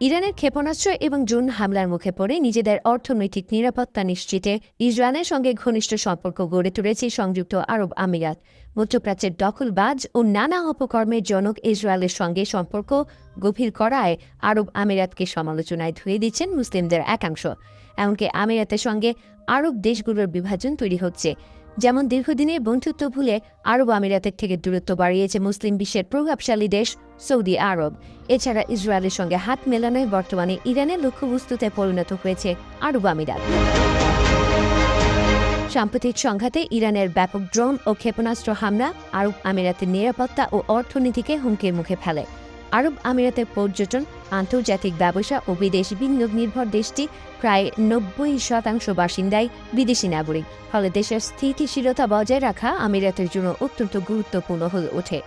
ইরানের ক্ষেপণাস্ত্র এবং ড্রোন হামলার মুখে পড়ে নিজেদের অর্থনৈতিক নিরাপত্তা নিশ্চিতে ইসরায়েলের সঙ্গে ঘনিষ্ঠ সম্পর্ক গড়ে তুলেছে সংযুক্ত আরব আমিরাত। মধ্যপ্রাচ্যের দখলবাজ ও নানা অপকর্মের জনক ইসরায়েলের সঙ্গে সম্পর্ক গভীর করায় আরব আমিরাতকে সমালোচনায় ধুয়ে দিচ্ছেন মুসলিমদের একাংশ। এমনকি আমিরাতের সঙ্গে আরব দেশগুলোর বিভাজন তৈরি হচ্ছে। যেমন দীর্ঘদিনের বন্ধুত্ব ভুলে আরব আমিরাতের থেকে দূরত্ব বাড়িয়েছে মুসলিম বিশ্বের প্রভাবশালী দেশ সৌদি আরব। এছাড়া ইসরায়েলের সঙ্গে হাত মেলানোয় বর্তমানে ইরানের লক্ষ্যবস্তুতে পরিণত হয়েছে আরব আমিরাত। সাম্প্রতিক সংঘাতে ইরানের ব্যাপক ড্রোন ও ক্ষেপণাস্ত্র হামলা আরব আমিরাতের নিরাপত্তা ও অর্থনীতিকে হুমকির মুখে ফেলে। আরব আমিরাতের পর্যটন, আন্তর্জাতিক ব্যবসা ও বিদেশি বিনিয়োগ নির্ভর দেশটি প্রায় ৯০% বাসিন্দাই বিদেশি নাগরিক। ফলে দেশের স্থিতিশীলতা বজায় রাখা আমিরাতের জন্য অত্যন্ত গুরুত্বপূর্ণ হয়ে ওঠে।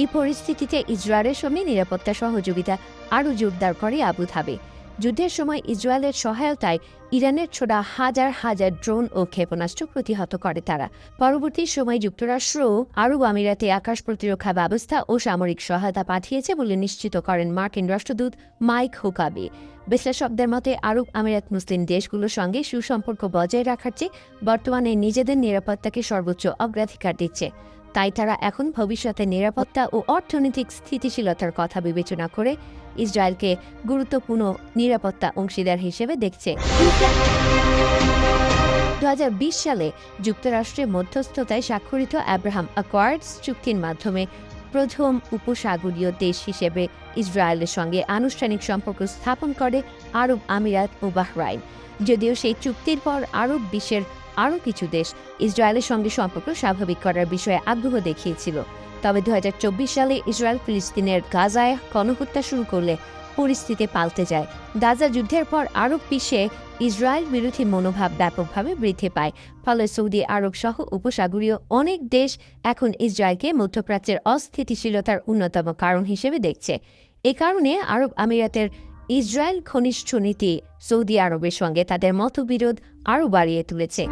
এই পরিস্থিতিতে ইসরায়েলের সঙ্গে নিরাপত্তা সহযোগিতা আরও জোরদার করে আবুধাবি। যুদ্ধের সময় ইসরায়েলের সহায়তায় ইরানের ছোড়া হাজার হাজার ড্রোন ও ক্ষেপণাস্ত্র প্রতিহত করে তারা। পরবর্তী সময় যুক্তরাষ্ট্রও আরব আমিরাতে আকাশ প্রতিরক্ষা ব্যবস্থা ও সামরিক সহায়তা পাঠিয়েছে বলে নিশ্চিত করেন মার্কিন রাষ্ট্রদূত মাইক হুকাবি। বিশ্লেষকদের মতে আরব আমিরাত মুসলিম দেশগুলোর সঙ্গে সুসম্পর্ক বজায় রাখার চেয়ে বর্তমানে নিজেদের নিরাপত্তাকে সর্বোচ্চ অগ্রাধিকার দিচ্ছে। তাই তারা এখন ভবিষ্যতে নিরাপত্তা ও অর্থনৈতিক স্থিতিশীলতার কথা বিবেচনা করে ইসরায়েলকে গুরুত্বপূর্ণ নিরাপত্তা অংশীদার হিসেবে দেখছে। ২০২০ সালে যুক্তরাষ্ট্রের মধ্যস্থতায় স্বাক্ষরিত আব্রাহাম অ্যাকর্ডস চুক্তির মাধ্যমে প্রথম উপসাগরীয় দেশ হিসেবে ইসরায়েলের সঙ্গে আনুষ্ঠানিক সম্পর্ক স্থাপন করে আরব আমিরাত ও বাহরাইন। যদিও সেই চুক্তির পর আরব বিশ্বের আরও কিছু দেশ ইসরায়েলের সঙ্গে সম্পর্ক স্বাভাবিক করার বিষয়ে আগ্রহ দেখিয়েছিল। তবে ২০২৪ সালে ইসরায়েল ফিলিস্তিনের গাজায় গণহত্যা শুরু করলে পরিস্থিতি পাল্টে যায়। গাজা যুদ্ধের পর আরব বিশ্বে ইসরায়েল বিরোধী মনোভাব ব্যাপকভাবে বৃদ্ধি পায়। ফলে সৌদি আরব সহ উপসাগরীয় অনেক দেশ এখন ইসরায়েলকে মধ্যপ্রাচ্যের অস্থিতিশীলতার অন্যতম কারণ হিসেবে দেখছে। এ কারণে আরব আমিরাতের ইসরায়েল ঘনিষ্ঠ নীতি সৌদি আরবের সঙ্গে তাদের মতবিরোধ আরও বাড়িয়ে তুলেছে।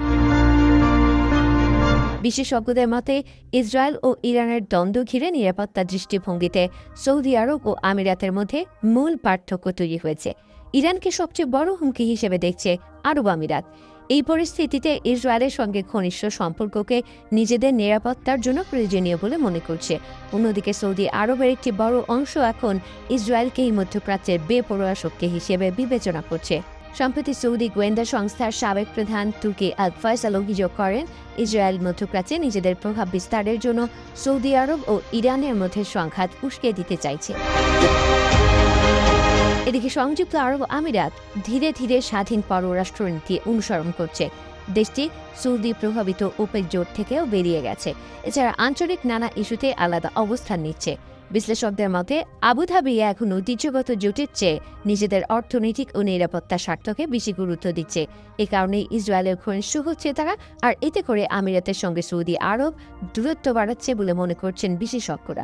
বিশেষজ্ঞদের মতে ইসরায়েল ও ইরানের দ্বন্দ্ব ঘিরে নিরাপত্তা দৃষ্টিভঙ্গিতে সৌদি আরব ও আমিরাতের মধ্যে মূল পার্থক্য তৈরি হয়েছে। ইরানকে সবচেয়ে বড় হুমকি হিসেবে দেখছে আরব আমিরাত। এই পরিস্থিতিতে ইসরায়েলের সঙ্গে ঘনিষ্ঠ সম্পর্ককে নিজেদের নিরাপত্তার জন্য প্রয়োজনীয় বলে মনে করছে। অন্যদিকে সৌদি আরবের একটি বড় অংশ এখন ইসরায়েলকেই মধ্যপ্রাচ্যের বেপরোয়া শক্তি হিসেবে বিবেচনা করছে। সম্প্রতি সৌদি গোয়েন্দা সংস্থার সাবেক প্রধান তুর্কি আল ফয়সাল অভিযোগ করেন, ইসরায়েল মধ্যপ্রাচ্যে নিজেদের প্রভাব বিস্তারের জন্য সৌদি আরব ও ইরানের মধ্যে সংঘাত উস্কে দিতে চাইছে। এদিকে সংযুক্ত আরব আমিরাত ধীরে ধীরে স্বাধীন পররাষ্ট্রনীতি অনুসরণ করছে। দেশটি সৌদি প্রভাবিত ওপেক জোট থেকেও বেরিয়ে গেছে। এছাড়া আঞ্চলিক নানা ইস্যুতে আলাদা অবস্থান নিচ্ছে। বিশ্লেষকদের মতে আবুধাবি এখন ঐতিহ্যগত জোটের চেয়ে নিজেদের অর্থনৈতিক ও নিরাপত্তা স্বার্থকে বেশি গুরুত্ব দিচ্ছে। এ কারণে ইসরায়েলের ঘনিষ্ঠ হচ্ছে তারা, আর এতে করে আমিরাতের সঙ্গে সৌদি আরব দূরত্ব বাড়াচ্ছে বলে মনে করছেন বিশেষজ্ঞরা।